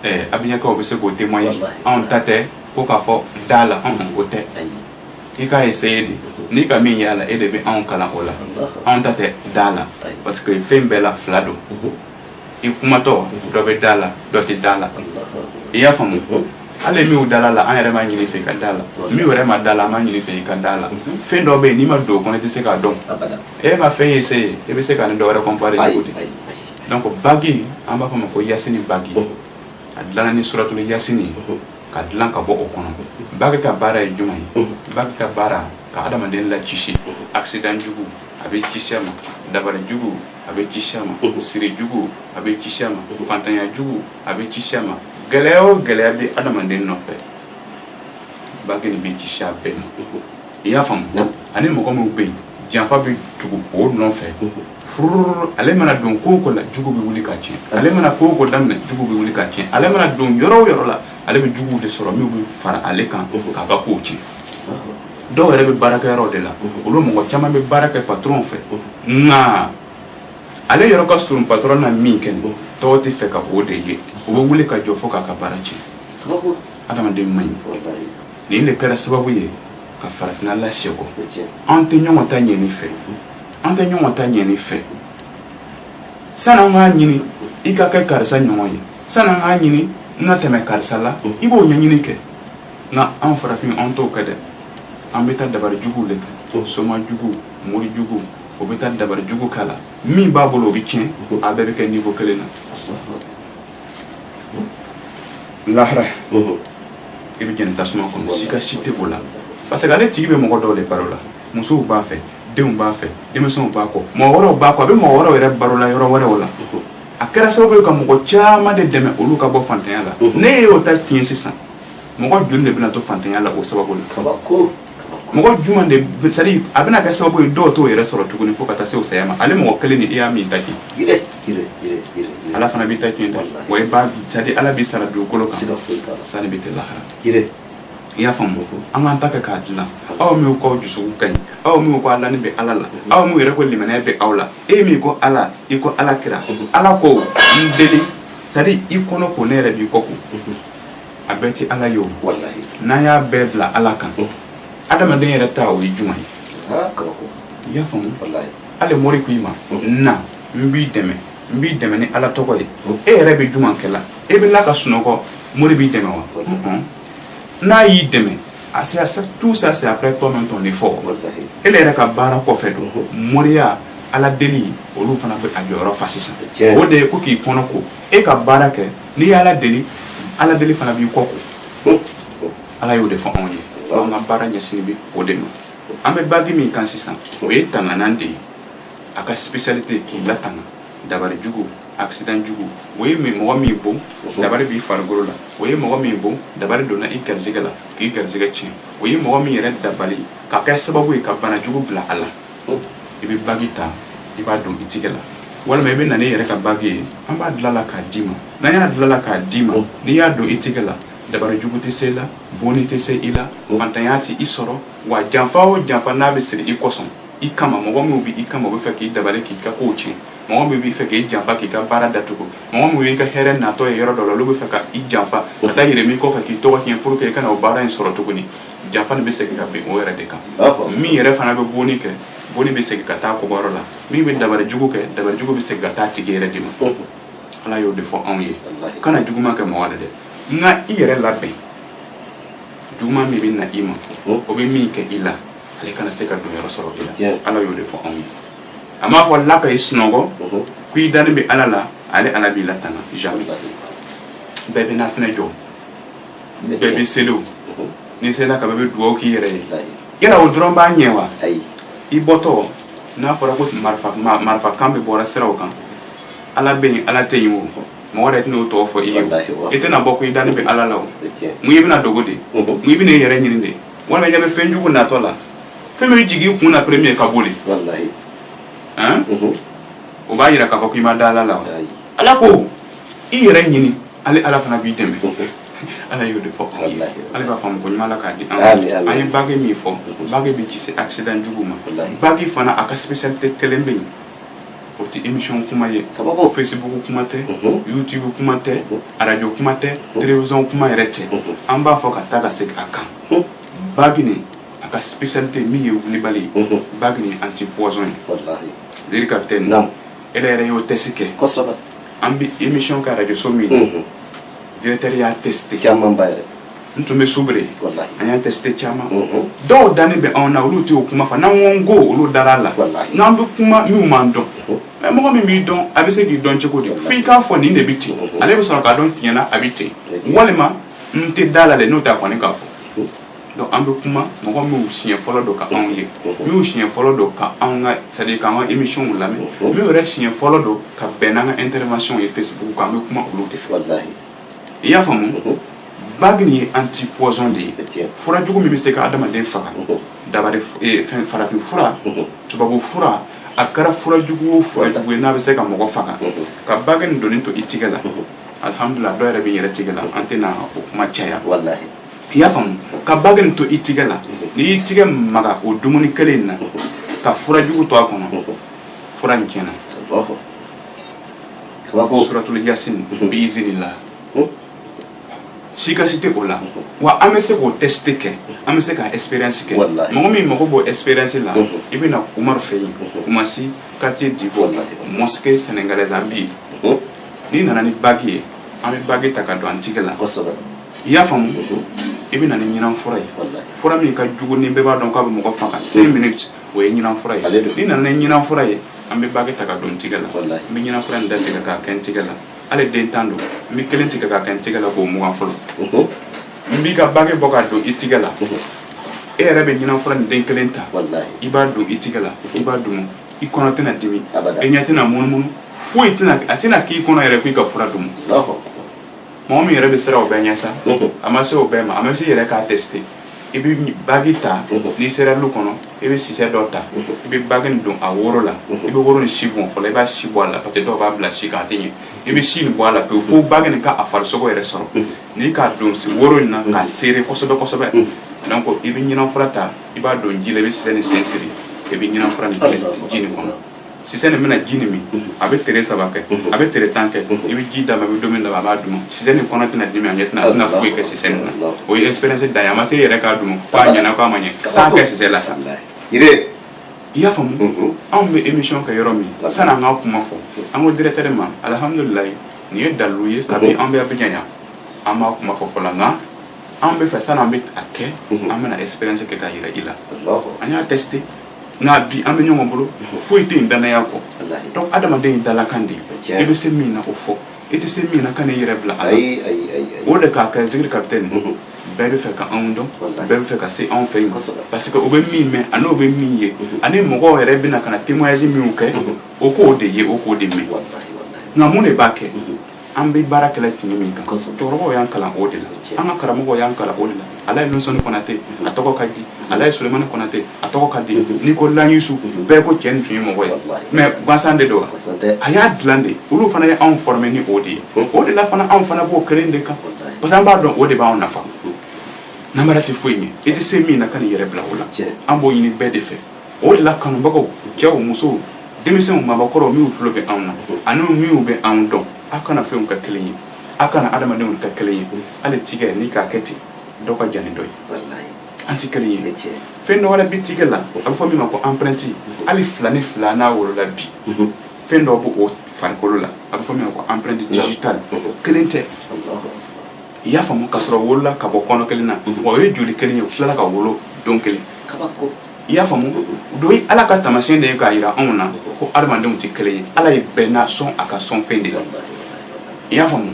Abinyaka bɛ se k'o témoigner anw ta tɛ ko k'a fɔ da la o tɛ i k'a essayer de n'i ka min y'a la e de bɛ anw kalan o la anw ta tɛ da la parce que fɛn bɛɛ la fila don i kumatɔ dɔ bɛ da la dɔ tɛ da la i y'a faamu ale min da la an yɛrɛ b'a ɲini fɛ i ka da la min yɛrɛ ma da la an b'a ɲini fɛ i ka da la fɛn dɔ bɛ yen n'i ma don o kɔnɔ i tɛ se k'a dɔn e ma fɛn essayer e bɛ se ka ni dɔ wɛrɛ comparer cogo di donc bagi an b'a fɔ ma ko yasini bagi a dilanna ni suratul yasini ka dilan ka bɔ o kɔnɔ bagi ka baara ye jumɛn ye bagi ka baara ka adamaden la kisi accident jugu a bɛ kisi a ma dabari jugu a bɛ kisi a ma siri jugu a bɛ kisi a ma fantanya jugu a bɛ kisi a ma gɛlɛya o gɛlɛya bɛ adamaden nɔfɛ bagi nin bɛ kisi a bɛɛ ma i y'a faamu ani mɔgɔ minnu bɛ yen janfa bɛ tugu o nɔfɛ ale mana don ko ko la jugu bɛ wuli ka tiɲɛ ale mana ko ko daminɛ jugu bɛ wuli ka tiɲɛ ale mana don yɔrɔ o yɔrɔ la ale bɛ juguw de sɔrɔ min bɛ fara ale kan k'a ka kow tiɲɛ dɔw yɛrɛ bɛ baarakɛyɔrɔ de la olu mɔgɔ caman bɛ baara kɛ patron fɛ nka ale yɔrɔ ka surun patron na min kɛ tɔw tɛ fɛ ka o de ye o bɛ wuli ka jɔ fo k'a ka baara tiɲɛ adamaden man ɲi nin de kɛra sababu ye ka farafinna lase kɔ an tɛ ɲɔgɔn ta ɲɛni fɛ an tɛ ɲɔgɔn ta ɲɛni fɛ san'an k'a ɲini i ka kɛ karisa ɲɔgɔn ye san'an k'a ɲini n ka tɛmɛ karisa la i b'o ɲɛɲini kɛ nka an farafin an t'o kɛ dɛ an bɛ taa dabari juguw de kɛ soma jugu mori jugu o bɛ taa dabari jugu k'a la min b'a bolo o bɛ tiɲɛ a bɛɛ bɛ kɛ niveau kelen na lahara i bɛ jɛni tasuma kɔnɔ si ka si tɛ o la parce que ale tigi bɛ mɔgɔ dɔw de baro la musow b'a fɛ denw b'a fɛ denmisɛnw b'a kɔ mɔgɔ wɛrɛw b'a kɔ a bɛ mɔgɔ wɛrɛw yɛrɛ baro la yɔrɔ wɛrɛw la a kɛra sababu ye ka mɔgɔ caman de dɛmɛ olu ka bɔ fantanya la ne y'o ta tiɲɛ sisan mɔgɔ joli de bɛna to fantanya la o sababu la mɔgɔ jumɛn de c'est à dire a bɛna kɛ sababu ye dɔw t'o yɛrɛ sɔrɔ tuguni fo ka taa se o saya ma ale mɔgɔ kelen ni i y'a min ta kɛ ala fana b'i ta tiɲɛ dɛ wa i b'a c'est à dire ala b'i sara dugukolo kan sani bɛ tɛ lahara i y'a faamu an k'an ta kɛ k'a dilan aw min k'aw dusukun ka ɲi aw min ko ala ni bɛ ala la aw min yɛrɛ ko limaniya bɛ aw la e min ko ala i ko ala kira ala ko n deli c'est à dire i kɔnɔ ko ne yɛrɛ b'i kɔ ko a bɛɛ tɛ ala ye o n'an y'a bɛɛ bila ala kan adamaden yɛrɛ ta o ye jumɛn ye i y'a faamu ale mori ko i ma na n b'i dɛmɛ ni ala tɔgɔ ye e yɛrɛ bɛ jumɛn kɛ la e bɛ la ka sunɔgɔ mori b'i dɛmɛ wa n'a y'i dɛmɛ tout ça c'est après toi-même ton effort ele yɛrɛ ka baara kɔfɛ don moriya ala deli olu fana bɛ a jɔyɔrɔ fa sisan o de ye ko k'i kɔnɔ ko e ka baara kɛ n'i ye ala deli fana b'i kɔ ko ala y'o de fɔ anw ye an ka baara ɲɛsin bi o de ma an bɛ bagi min kan sisan o ye tanganan de ye a ka spécialité k'i latanga dabari jugu accident jugu o ye mɔgɔ min bon dabari b'i farikolo la o ye mɔgɔ min bon dabari donna i garisɛgɛ la k'i garisɛgɛ tiɲɛ o ye mɔgɔ min yɛrɛ dabali ka kɛ sababu ye ka bana jugu bila a la i bɛ bagi ta i b'a don i tigɛ la walima i bɛ na n'i yɛrɛ ka bagi ye an b'a dilan la k'a d'i ma n'an y'a dilan la k'a d'i ma n'i y'a don i tigɛ la dabari jugu tɛ se i la bonni tɛ se i la fantanya tɛ i sɔrɔ wa janfa o janfa n'a bɛ siri i kɔsɔn i kama mɔgɔ minnu bɛ i kama u bɛ fɛ k'i dabali k'i ka kow tiɲɛ mɔgɔ min b'i fɛ k'i janfa k'i ka baara datugu mɔgɔ min y'i ka hɛrɛ natɔ ye yɔrɔ dɔ la olu bɛ fɛ ka i janfa ka taa yɛlɛma i kɔfɛ k'i tɔgɔ tiɲɛ pour que i kana o baara in sɔrɔ tuguni janfa nin bɛ segin ka bin o yɛrɛ de kan min yɛrɛ fana bɛ bonni kɛ bonni bɛ segin ka taa kɔbɔyɔrɔ la min bɛ dabari jugu kɛ dabari jugu bɛ segin ka taa tigi yɛrɛ de ma ala y'o de fɔ anw ye kana juguman kɛ mɔgɔ la dɛ nka i yɛrɛ labɛn juguman min bɛ na i ma o bɛ min kɛ i la ale kana se ka don yɔrɔ sɔrɔ i la ala y'o de fɔ anw ye a m'a fɔ la ka i sunɔgɔ ko i dani bɛ ala la ale ala b'i latanga jamais bɛɛ bɛ nafinɛ jɔ bɛɛ bɛ seliw ni sela ka bɛɛ bɛ dugawu k'i yɛrɛ ye yala o dɔrɔn b'a ɲɛ wa i bɔtɔ n'a fɔra ko marifakan bɛ bɔra siraw kan ala bɛ yen ala tɛ yen o mɔgɔ yɛrɛ tɛna o tɔgɔ fɔ i ye o i tɛna bɔ ko i dani bɛ ala la o mun i bɛna dogo de mun i bɛna i yɛrɛ ɲini de walima i ɲɛ bɛ fɛn jugu natɔ la fɛn min bɛ jigin i kun na premier ka boli o b'a yira k'a fɔ k'i ma da ala la ala ko i yɛrɛ ɲini ale ala fana b'i dɛmɛ ala y'o de fɔ ale b'a faamu ko ɲuman la k'a di an ye bagi min fɔ bagi bɛ kisi accident jugu ma bagi fana a ka spécialité kelen bɛ yen o ti émission kuma ye Facebook kuma tɛ YouTube kuma tɛ radio kuma tɛ télévision kuma yɛrɛ tɛ an b'a fɔ ka taa ka segin a kan Bagini a ka spécialité min ye wulibali Bagini anti-poison wallahi dire capitaine elle yɛrɛ y'o test kɛ kosɛbɛ an bi émission ka radio so min directeur y'a testé caman ba yɛrɛ n tun bɛ Subre wallahi an y'a testé caman dɔw dani bɛ anw na olu tɛ o kuma fɔ n'an ko olu dara la n'an bɛ kuma minnu m'an dɔn mais mɔgɔ min b'i dɔn a bɛ se k'i dɔn cogo di f'i k'a fɔ nin de bɛ ten ale bɛ sɔrɔ k'a dɔn tiɲɛ na a bɛ ten walima n tɛ da la dɛ n'o t'a kɔni k'a fɔ donc an bɛ kuma mɔgɔ min siɲɛ fɔlɔ don ka anw ye min siɲɛ fɔlɔ don ka anw ka c'est à dire k'an ka émission lamɛn min yɛrɛ siɲɛ fɔlɔ don ka bɛn n'an ka intervention ye Facebook kan an bɛ kuma olu de fɛ i y'a faamu Bagini ye anti-poison de ye fura jugu min bɛ se ka adamaden faga dabari fɛn farafin fura tubabu fura a kɛra fura jugu o fura jugu ye n'a bɛ se ka mɔgɔ faga ka Bagini donni to i tigɛ la alhamdulillah dɔw yɛrɛ bɛ yɛrɛ tigɛ la an tɛna o kuma caya i y'a faamu ka Bagini to i tigɛ la n'i y'i tigɛ maga o dumuni kelen in na ka fura jugu to a kɔnɔ fura in tiɲɛna suratul Yasin biizinillah sika si tɛ o la wa an bɛ se k'o test kɛ an bɛ se ka expérience kɛ mɔgɔ min mago b'o expérience la i bɛ na Umaru fɛ yen Kumasi quartier Diko mosquée sénégalaise an bi n'i nana ni bagi ye an bɛ bagi ta ka don an tigɛ la i y'a faamu i bɛ na ni ɲinan fura ye fura min ka jugu ni bɛɛ b'a dɔn k'a bɛ mɔgɔ faga 5 minutes o ye ɲinan fura ye n'i nana ni ɲinan fura ye an bɛ bagi ta ka don tigɛ la n bɛ ɲinan fura in da tigɛ k'a kɛ n tigɛ la ale den tan don n bɛ kelen tigɛ k'a kɛ n tigɛ la k'o mugan fɔlɔ n b'i ka bagi bɔ k'a don i tigɛ la e yɛrɛ bɛ ɲinan fura nin den kelen ta i b'a don i tigɛ la i b'a dun i kɔnɔ tɛna dimi e ɲɛ tɛna munumunu foyi a tɛna k'i kɔnɔ yɛrɛ k'i ka fura dun mɔgɔ min yɛrɛ bɛ siran o bɛɛ ɲɛ sa a ma se o bɛɛ ma a ma se yɛrɛ k'a tester i bɛ bagi ta n'i sera lu kɔnɔ i bɛ sisɛ dɔ ta i bɛ bagi nin don a woro la i bɛ woro nin si bɔn fɔlɔ i b'a si bɔ a la parce que dɔw b'a bila si kan a tɛ ɲɛ i bɛ si nin bɔ a la pewu fo bagi nin ka a farisogo yɛrɛ sɔrɔ n'i k'a don woro in na k'a seere kosɛbɛ kosɛbɛ donc i bɛ ɲinan fura ta i b'a don ji la i bɛ sisɛ nin sen siri i bɛ ɲinan fura nin kɛ ji nin kɔnɔ sisɛ nin bɛna ji nin min a bɛ tere 3 kɛ a bɛ tere 10 kɛ i bɛ ji d'a ma i bɛ dumuni d'a ma a b'a dun sisɛ nin kɔnɔ tɛna dimi a ɲɛ tɛna foyi kɛ sisɛ nin na o ye expérience dan ye a ma se yɛrɛ k'a dun k'a ɲɛna k'a ma ɲɛ k'a kɛ sisɛ la sa i y'a faamu anw bɛ émission kɛ yɔrɔ min sanni an ka kuma fɔ an ko directeur ma alhamdulillah nin ye dalilu ye kabi an bɛ Abidjan yan an b'a kuma fɔ fɔlɔ nka an bɛ fɛ sanni an bɛ a kɛ an bɛna expérience kɛ k'a yira i la an y'a testé nka bi an bɛ ɲɔgɔn bolo foyi tɛ yen danaya kɔ donc adamaden ye dalakan de ye i bɛ se min na o fɔ i tɛ se min na ka n'i yɛrɛ bila a la o de k'a kɛ zikiri capitaine bɛɛ bɛ fɛ ka anw dɔn bɛɛ bɛ fɛ ka se anw fɛ yen parce que o bɛ min mɛn ani o bɛ min ye ani mɔgɔw yɛrɛ bɛna ka na témoignage minnu kɛ o k'o de ye o k'o de mɛn nka mun de b'a kɛ an bɛ baara kɛla tun min kan cɛkɔrɔbaw y'an kalan o de la an ka karamɔgɔw y'an kalan o de la ala ye Nusoni Konate a tɔgɔ ka di ala ye Sulemani Konate a tɔgɔ ka di n'i ko Layisu bɛɛ ko cɛ nin tun ye mɔgɔ ye mais gansan de don a y'a dilan de olu fana ye anw formé ni o de ye o de la fana anw fana b'o kelen de kan parce que an b'a dɔn o de b'anw nafa namara tɛ foyi ɲɛ i tɛ se min na ka n'i yɛrɛ bila o la an b'o ɲini bɛɛ de fɛ o de la kanubagaw cɛw musow denmisɛnw mabɔkɔrɔw minnu tulo bɛ anw na ani minnu bɛ anw dɔn a kana fɛnw kɛ kelen ye a kana adamadenw kɛ kelen ye hali tigɛ n'i k'a kɛ ten dɔ ka jan ni dɔ ye an tɛ kelen ye fɛn dɔ wɛrɛ bɛ tigɛ la a bɛ fɔ min ma ko empreinte hali 2 ni 2 n'a wolola bi fɛn dɔ b'o farikolo la a bɛ fɔ min ma ko empreinte digitale kelen tɛ i y'a faamu k'a sɔrɔ wolola ka bɔ kɔnɔ kelen na wa o ye joli kelen ye o tilala ka wolo don kelen i y'a faamu do ye ala ka taamasiyɛn de ye k'a jira anw na ko adamadenw tɛ kelen ye ala ye bɛɛ n'a sɔn a ka sɔn fɛn de la i y'a faamu